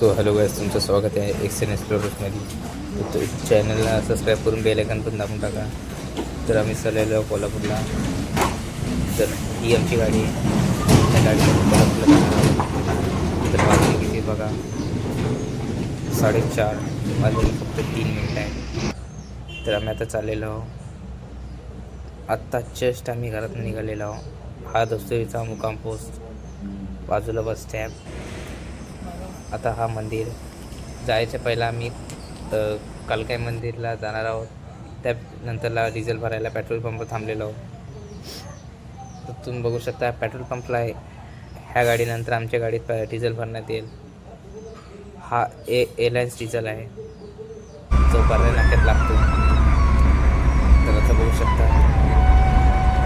So hello guys, तुमचं स्वागत आहे एक्सेन एक्सप्लोरर्समध्ये. तर चॅनलला सबस्क्राईब करून बेल आयकॉन पण दाबून टाका. तर आम्ही चाललेलो आहे कोल्हापूरला. तर ही आमची गाडी आहे. त्या गाडीमध्ये कोल्हापूरला जाणार आहोत. तर वाजले किती बघा, 4:30 वाजले, फक्त 3 मिनिटं आहे. तर आम्ही आता चाललेलो आहोत. आत्ता जस्ट आम्ही घरातून निघालेलो आहोत. हा दस्तोरीचा मुक्काम पोस्ट, बाजूला बस स्टॅप. आता हा मंदिर जायच्या पहिला आम्ही कालकाई मंदिरला जाणार आहोत. त्यानंतरला डिझेल भरायला पेट्रोल पंप थांबलेलो आहोत. तर तुम्ही बघू शकता पेट्रोल पंपला आहे. ह्या गाडीनंतर आमच्या गाडीत डिझेल भरण्यात येईल. हा एअरलाइन्स डिझेल आहे जो भरायला नाक्यात लागतो. तर आता बघू शकता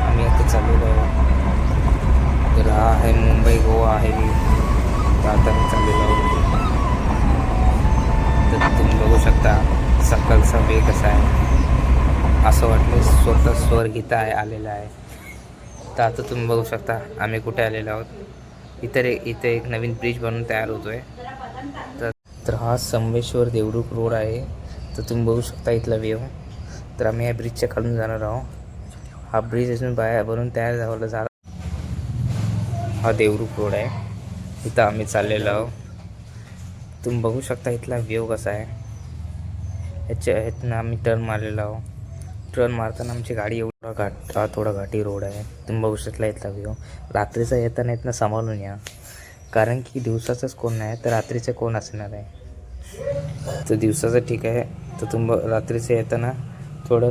आम्ही आता चाललेलो आहोत. तर हा आहे मुंबई गोवा हायवे. तर आता मी चाललेलो आहोत. तर तुम्ही बघू शकता सकाळचा वे कसा आहे, असं वाटलं स्वतः स्वर्ग इथं आहे आलेला आहे. तर आता तुम्ही बघू शकता आम्ही कुठे आलेलो आहोत. इथे एक नवीन ब्रिज बनून तयार होतो आहे. तर हा संमेश्वर देवरुख रोड आहे. तर तुम्ही बघू शकता इथला व्ह्यू. तर आम्ही या ब्रिजच्या खालून जाणार आहोत. हा ब्रिज अजून बनून तयार झाला. हा देवरुख रोड आहे, इथं आम्ही चाललेलो आहोत. तुम्ही बघू शकता इथला व्ह्यू कसा आहे. ह्यातनं आम्ही टर्न मारलेलो आहोत. टर्न मारताना आमची गाडी थोडा घाटी रोड आहे. तुम्ही बघू शकता इथला व्ह्यू. रात्रीचा येताना इथनं सांभाळून या, कारण की दिवसाचंच कोण नाही तर रात्रीचं कोण असणार आहे. तर दिवसाचं ठीक आहे. तर तुम्ही रात्रीचं येताना थोडं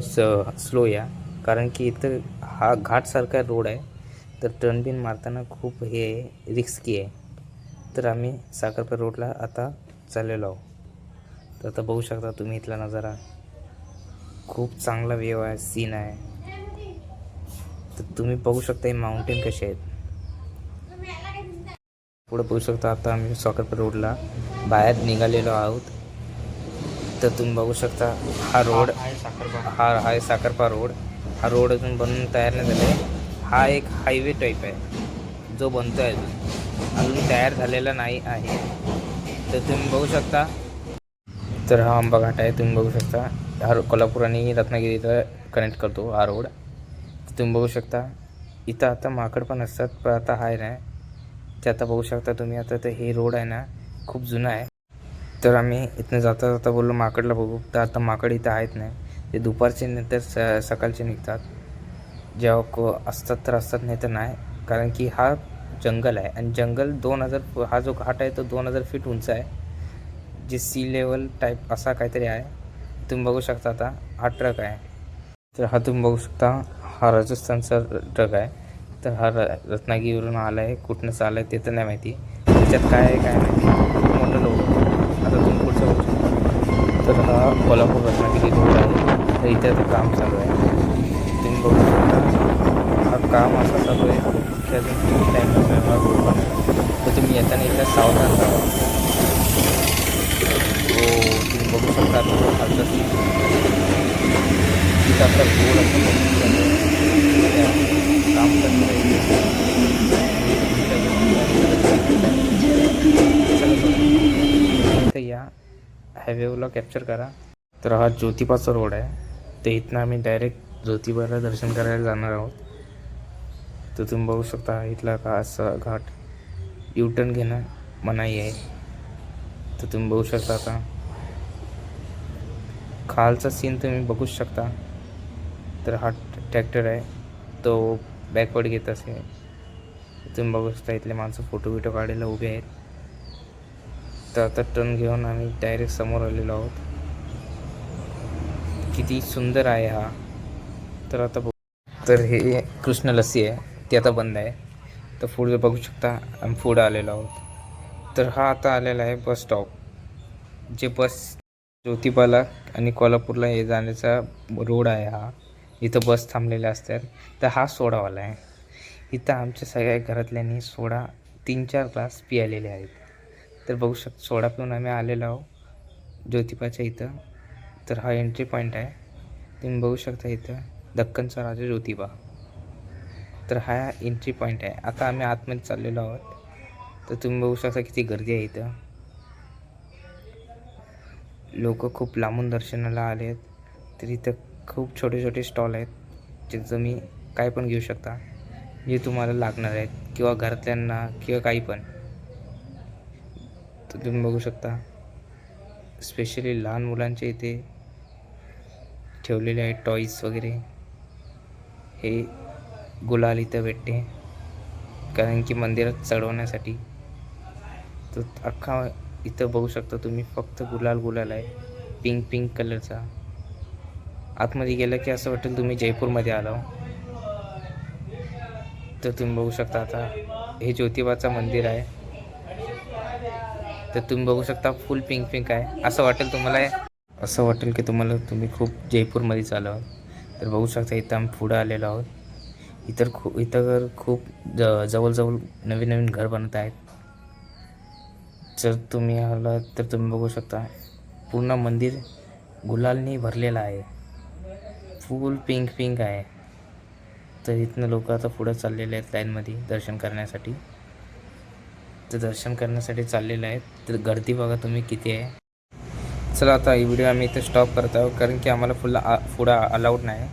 स्लो या, कारण की इथं हा घाटसारखा रोड आहे. तर टर्न बिन मारताना खूप हे रिस्की आहे. तर आम्ही साखरपे रोडला आता चाललेलो आहोत. तर आता बघू शकता तुम्ही इथला नजारा. खूप चांगला व्ह्यू आहे, सीन आहे. तर तुम्ही बघू शकता हे माउंटेन कसे आहेत. पुढे बघू शकता आता आम्ही साखरपे रोडला बाहेर निघालेलो आहोत. तर तुम्ही बघू शकता हा रोड हा आहे साखरपा रोड. हा रोड अजून बनून तयार नाही झाला आहे. हा एक हायवे टाईप आहे जो बनतो आहे, अजून तयार झालेला नाही आहे. तर तुम्ही बघू शकता. तर हा आंबा घाट आहे. तुम्ही बघू शकता हा कोल्हापूर आणि रत्नागिरीला कनेक्ट करतो हा रोड. तुम्ही बघू शकता इथं आता माकड पण असतात, पण आता आहे नाही. ते आता बघू शकता तुम्ही. आता तर हे रोड आहे ना खूप जुना आहे. तर आम्ही इथनं जाता जाता बोललो माकडला बघू. तर आता माकड इथं आहेत नाही. ते दुपारचे नंतर सकाळचे निघतात. जेव्हा असतात तर असतात, नाही तर नाही. कारण की हा जंगल आहे आणि जंगल 2000 हा जो घाट आहे तो 2000 फीट उंच आहे, जे सी लेवल टाईप असा काहीतरी आहे. तुम्ही बघू शकता आता हा ट्रक आहे. तर हा तुम्ही बघू शकता हा राजस्थानचा ट्रक आहे. तर हा रत्नागिरीवरून आला आहे. कुठनंच आला आहे ते तर नाही माहिती. त्याच्यात काय आहे काय माहिती. खूप मोठं लोक. आता तुम्ही पुढचं बघू शकता. तर हा कोल्हापूर रत्नागिरी रोड आहे. तर इथे आता काम चालू आहे. तुम्ही बघू शकता हा काम असा चालू आहे की अजून खूप टाईम लागणार हा रोड बनवायला. तर तुम्ही येताना इथं सावधान राहा. तुम्ही बघू शकता आता खालचा सीन. तिथं आता रोड असं काम करत या हायवेला कॅप्चर करा. तर हा ज्योतिबाचा रोड आहे. तर इथनं आम्ही डायरेक्ट ज्योतिबाला दर्शन करायला जाणार आहोत. तर तुम्ही बघू शकता इथला का असा घाट युटर्न घेणं मनाई आहे. तर तुम्ही बघू शकता आता खालचा सीन तुम्ही बघू शकता. तर हा ट्रॅक्टर आहे तो बॅकवर्ड घेत असे. तुम्ही बघू शकता इथले माणसं फोटो बिटो काढायला उभे आहेत. तर आता टर्न घेऊन आम्ही डायरेक्ट समोर आलेलो आहोत. किती सुंदर आहे हा. तर आता तर हे कृष्ण लस्सी आहे, ती आता बंद आहे. तर पुढे बघू शकता आम्ही पुढे आलेलो आहोत. तर हा आता आलेला आहे बस स्टॉप, जे बस ज्योतिबाला आणि कोल्हापूरला हे जाण्याचा रोड आहे हा. इथं बस थांबलेल्या असतात. तर हा सोडावाला आहे. इथं आमच्या सगळ्या घरातल्यांनी सोडा 3-4 ग्लास पियालेले आहेत. तर बघू शकता सोडा पिऊन आम्ही आलेलो आहोत ज्योतिबाच्या इथं. तर हा एंट्री पॉईंट आहे. तुम्ही बघू शकता इथं दक्कनचा राजा ज्योतिबा. तर हा एंट्री पॉईंट आहे. आता आम्ही आतमध्ये चाललेलो आहोत. तर तुम्ही बघू शकता किती गर्दी आहे इथं. लोक खूप लांबून दर्शनाला आले आहेत. तर इथं खूप छोटे छोटे स्टॉल आहेत, जे तुम्ही काय पण घेऊ शकता, जे तुम्हाला लागणार आहेत किंवा घरातल्यांना किंवा काही पण. तर तुम्ही बघू शकता स्पेशली लहान मुलांचे इथे ठेवलेले आहेत टॉईस वगैरे. हे गुलाल इथं भेटते, कारण की मंदिरात चढवण्यासाठी. तर अख्खा इथं बघू शकता तुम्ही, फक्त गुलाल आहे, पिंक पिंक कलरचा. आतमध्ये गेलं की असं वाटेल तुम्ही जयपूरमध्ये आलो. तर तुम्ही बघू शकता आता हे ज्योतिबाचं मंदिर आहे. तर तुम्ही बघू शकता फुल पिंक पिंक आहे. असं वाटेल की तुम्ही खूप जयपूरमध्ये चालू आहात. तर बघू शकता इथं आम्ही पुढं आलेलो आहोत. इथं खूप जवळजवळ नवीन नवीन घर बनत आहेत. जर तुम्ही आलात तर तुम्ही बघू शकता पूर्ण मंदिर गुलालनी भरलेलं आहे, फुल पिंक पिंक आहे. तर इथनं लोक आता पुढं चाललेले आहेत लाईनमध्ये दर्शन करण्यासाठी. तर दर्शन करण्यासाठी चाललेलं आहेत. तर गर्दी बघा तुम्ही किती आहे. चला आता ही व्हिडिओ आम्ही इथे स्टॉप करत आहोत, कारण की आम्हाला पुढं अलाउड नाही.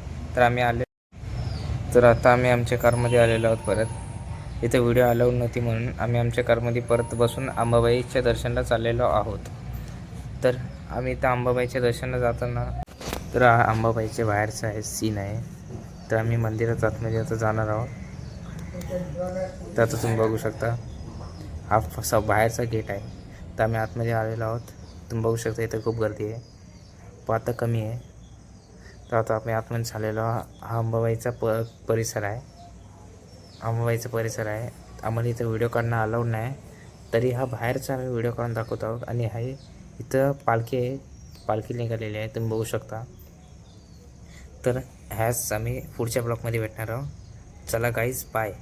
तर आता आम्ही आमच्या कारमध्ये आलेलो आहोत परत. इथे व्हिडिओ अलाउड नव्हती म्हणून आम्ही आमच्या कारमध्ये परत बसून अंबाबाईच्या दर्शनाला चाललेलो आहोत. तर आम्ही इथं अंबाबाईच्या दर्शनाला जाताना, तर हा अंबाबाईच्या बाहेरचा आहे सीन आहे. तर आम्ही मंदिरात आतमध्ये आता जाणार आहोत. तर आता तुम्ही बघू शकता हा बाहेरचा गेट आहे. तर आम्ही आतमध्ये आलेलो आहोत. तुम्ही बघू शकता इथं खूप गर्दी आहे, पण आता कमी आहे. तर आता आम्ही आतमध्ये झालेलो हा अंबाबाईचा परिसर आहे. आम्हाला इथं व्हिडिओ काढणं अलाउड नाही, तरी हा बाहेरचा आम्ही व्हिडिओ काढून दाखवत आहोत. आणि इथं पालखी निघालेली आहे, तुम्ही बघू शकता. तर ह्याच आम्ही पुढच्या ब्लॉगमध्ये भेटणार आहोत. चला गाईज, बाय.